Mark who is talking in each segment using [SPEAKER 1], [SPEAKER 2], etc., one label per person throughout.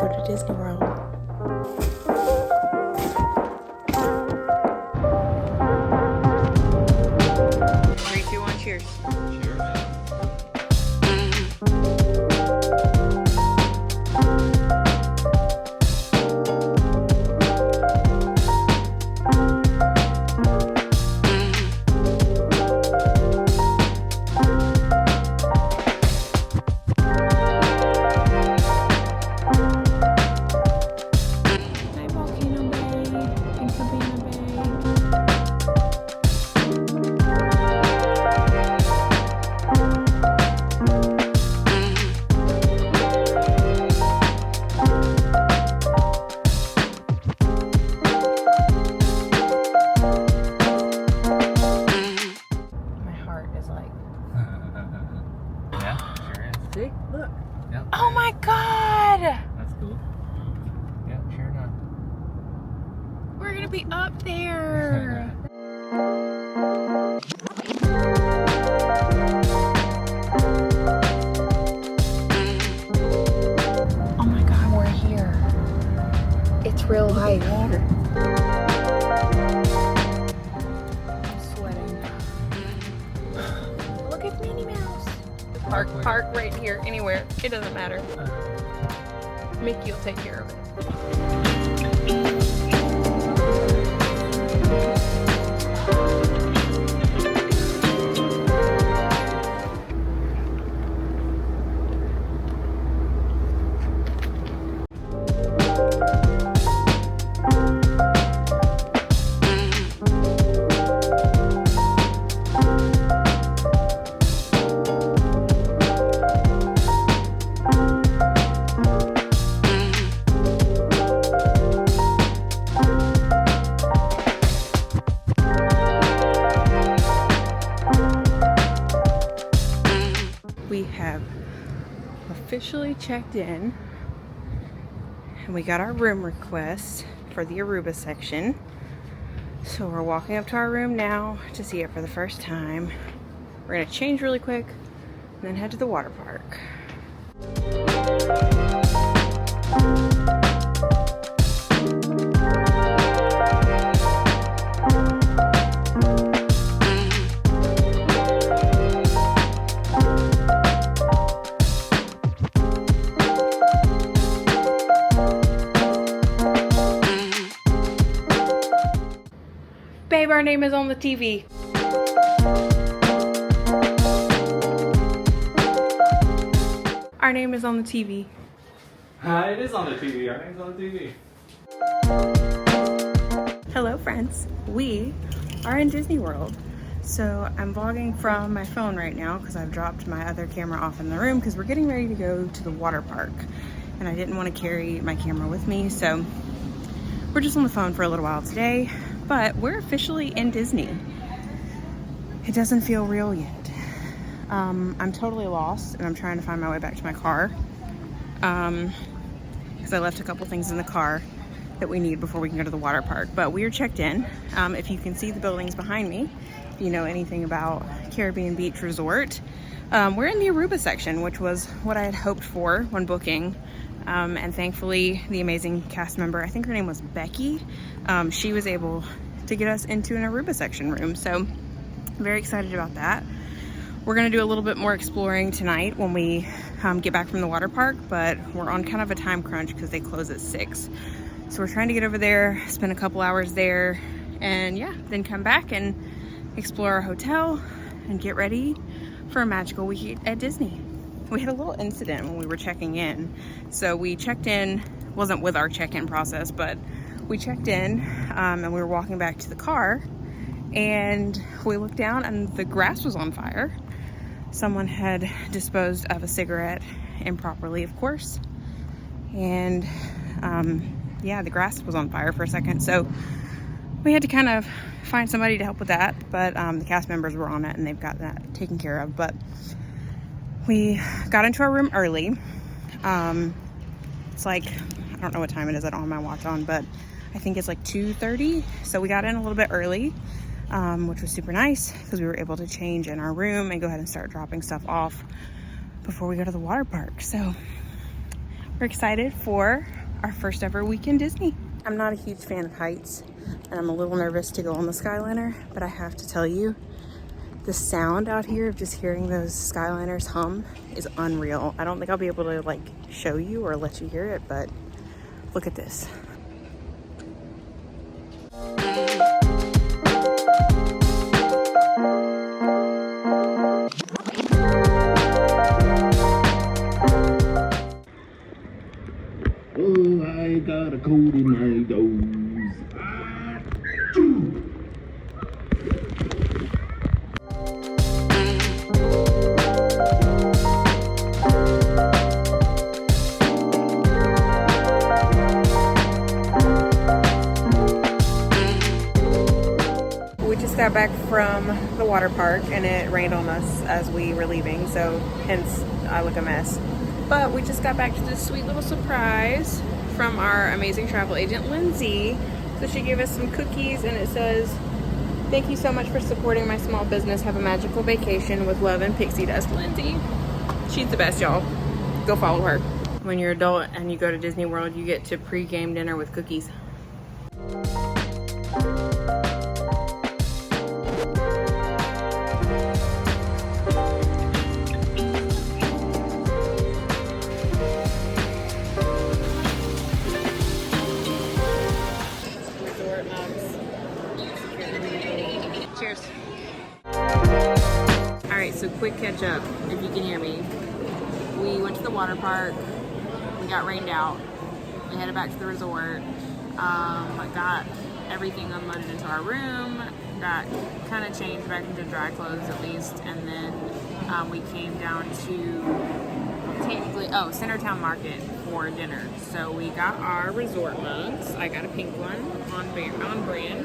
[SPEAKER 1] go to Disney World. 3, 2, 1, cheers.
[SPEAKER 2] Cheers.
[SPEAKER 1] See? Look.
[SPEAKER 2] Yep.
[SPEAKER 1] Oh my god!
[SPEAKER 2] That's cool. Yeah, sure enough.
[SPEAKER 1] We're gonna be up there. Oh my god, we're here. It's real life. Water. I'm sweating. Look at Minnie Mouse. Park right here, anywhere. It doesn't matter. Mickey will take care of it. We have officially checked in and we got our room request for the Aruba section. So we're walking up to our room now to see it for the first time. We're gonna change really quick and then head to the water park. Babe, our name is on the TV. Our name is on the TV.
[SPEAKER 2] It is on the TV. Our name's on the TV.
[SPEAKER 1] Hello friends, we are in Disney World. So I'm vlogging from my phone right now because I've dropped my other camera off in the room because we're getting ready to go to the water park. And I didn't want to carry my camera with me, so we're just on the phone for a little while today. But we're officially in Disney. It doesn't feel real yet. I'm totally lost and I'm trying to find my way back to my car. Because I left a couple things in the car that we need before we can go to the water park. But we are checked in. If you can see the buildings behind me, if you know anything about Caribbean Beach Resort, we're in the Aruba section, which was what I had hoped for when booking. And thankfully the amazing cast member, I think her name was Becky, she was able to get us into an Aruba section room. So very excited about that. We're gonna do a little bit more exploring tonight when we get back from the water park, but we're on kind of a time crunch because they close at 6. So we're trying to get over there, spend a couple hours there, and yeah, then come back and explore our hotel and get ready for a magical week at Disney. We had a little incident when we were checking in. So we checked in, wasn't with our check-in process, but we checked in and we were walking back to the car and we looked down and the grass was on fire. Someone had disposed of a cigarette improperly, of course. And yeah, the grass was on fire for a second. So we had to kind of find somebody to help with that, but the cast members were on it and they've got that taken care of. But we got into our room early. It's like, I don't know what time it is, I don't have my watch on, but I think it's like 2:30. So we got in a little bit early, which was super nice because we were able to change in our room and go ahead and start dropping stuff off before we go to the water park. So We're excited for our first ever week in Disney. I'm not a huge fan of heights, and I'm a little nervous to go on the Skyliner, but I have to tell you, the sound out here of just hearing those Skyliners hum is unreal. I don't think I'll be able to like show you or let you hear it, but look at this.
[SPEAKER 3] Oh, I got a cold in my nose.
[SPEAKER 1] We just got back from the water park and it rained on us as we were leaving, so hence I look a mess. But we just got back to this sweet little surprise from our amazing travel agent, Lindsay. So she gave us some cookies and it says, "Thank you so much for supporting my small business. Have a magical vacation with love and pixie dust, Lindsay." She's the best, y'all. Go follow her. When you're adult and you go to Disney World, you get to pre-game dinner with cookies. Cheers. Alright, so quick catch up, if you can hear me. We went to the water park, we got rained out, we headed back to the resort, got everything unloaded into our room, got kind of changed back into dry clothes at least, and then we came down to Centertown Market for dinner. So we got our resort mugs. I got a pink one on brand.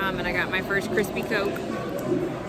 [SPEAKER 1] And I got my first crispy Coke.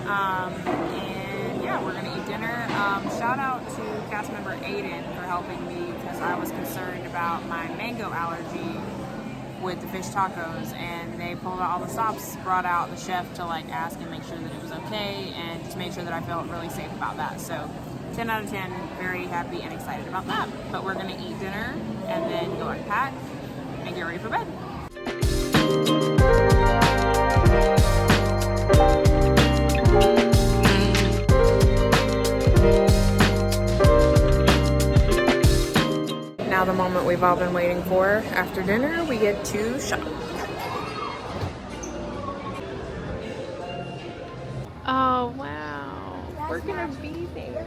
[SPEAKER 1] And yeah, we're gonna eat dinner. Shout out to cast member Aiden for helping me because I was concerned about my mango allergy with the fish tacos, and they pulled out all the stops, brought out the chef to like ask and make sure that it was okay, and just made sure that I felt really safe about that. So 10 out of 10, very happy and excited about that. But we're gonna eat dinner and then go unpack and get ready for bed. Now the moment we've all been waiting for. After dinner, we get to shop. Oh, wow. We're gonna be there.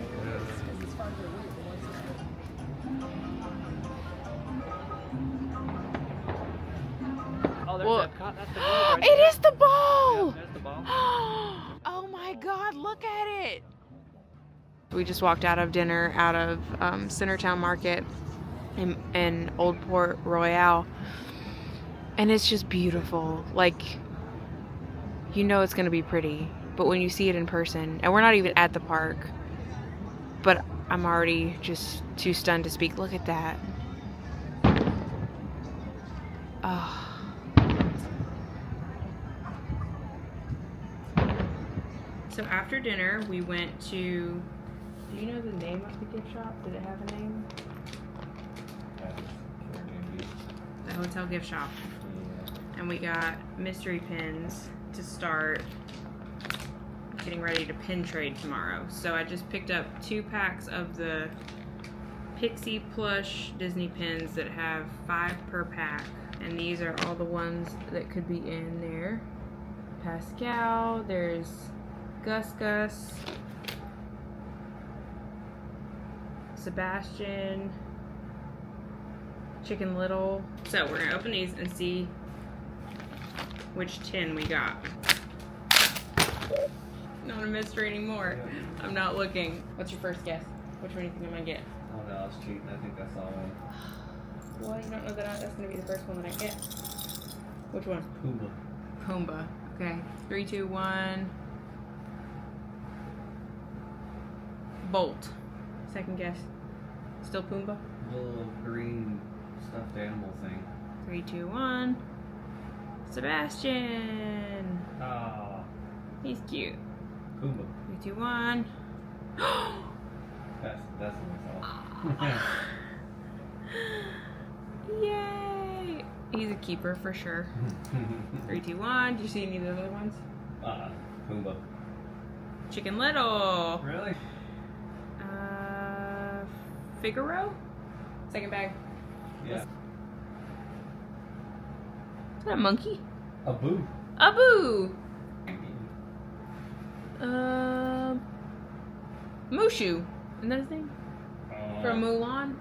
[SPEAKER 2] Oh, there's
[SPEAKER 1] Well,
[SPEAKER 2] Epcot. That's the ball.
[SPEAKER 1] It is the ball!
[SPEAKER 2] Yeah, there's the ball.
[SPEAKER 1] Oh my God, look at it! We just walked out of dinner out of Centertown Market in Old Port Royale, and it's just beautiful. Like, you know it's gonna be pretty, but when you see it in person, and we're not even at the park, but I'm already just too stunned to speak. Look at that. Oh. So after dinner, we went to, do you know the name of the gift shop? Did it have a name? The hotel gift shop. And we got mystery pins to start getting ready to pin trade tomorrow. So I just picked up 2 packs of the Pixie plush Disney pins that have 5 per pack. And these are all the ones that could be in there. Pascal, there's Gus, Sebastian, Chicken Little. So we're gonna open these and see which tin we got. Not a mystery anymore. I'm not looking. What's your first guess? Which one do you think I'm gonna get?
[SPEAKER 2] Oh no, I was cheating. I think I saw one.
[SPEAKER 1] Well, you don't know that that's gonna be the first one that I get. Which one?
[SPEAKER 2] Pumbaa.
[SPEAKER 1] Pumbaa. Okay. 3, 2, 1. Bolt. Second guess. Still Pumbaa?
[SPEAKER 2] Little green stuffed animal thing.
[SPEAKER 1] 3, 2, 1. Sebastian.
[SPEAKER 2] Ah.
[SPEAKER 1] He's cute.
[SPEAKER 2] Pumbaa.
[SPEAKER 1] 3, 2, 1.
[SPEAKER 2] That's what I saw.
[SPEAKER 1] keeper for sure. 3, 2, 1. Do you see any of the other ones?
[SPEAKER 2] Pumbaa.
[SPEAKER 1] Chicken Little.
[SPEAKER 2] Really?
[SPEAKER 1] Figaro? Second bag.
[SPEAKER 2] Yeah.
[SPEAKER 1] Is that a monkey?
[SPEAKER 2] Abu.
[SPEAKER 1] Abu! Mushu. Isn't that his name? From Mulan?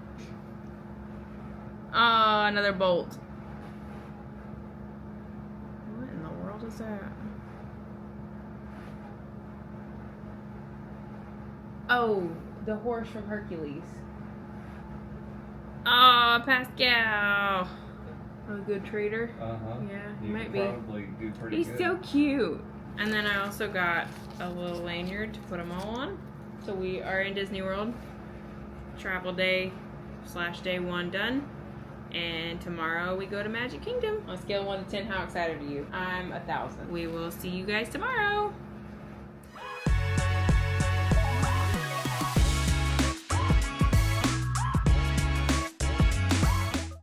[SPEAKER 1] Oh, another bolt. What in the world is that? Oh, the horse from Hercules. Oh, Pascal. A good trader. Yeah, he might be.
[SPEAKER 2] Probably do pretty
[SPEAKER 1] He's
[SPEAKER 2] good.
[SPEAKER 1] so cute. And then I also got a little lanyard to put them all on. So we are in Disney World. Travel day / day 1 done. And tomorrow we go to Magic Kingdom. On a scale of 1 to 10, how excited are you? I'm 1,000. We will see you guys tomorrow.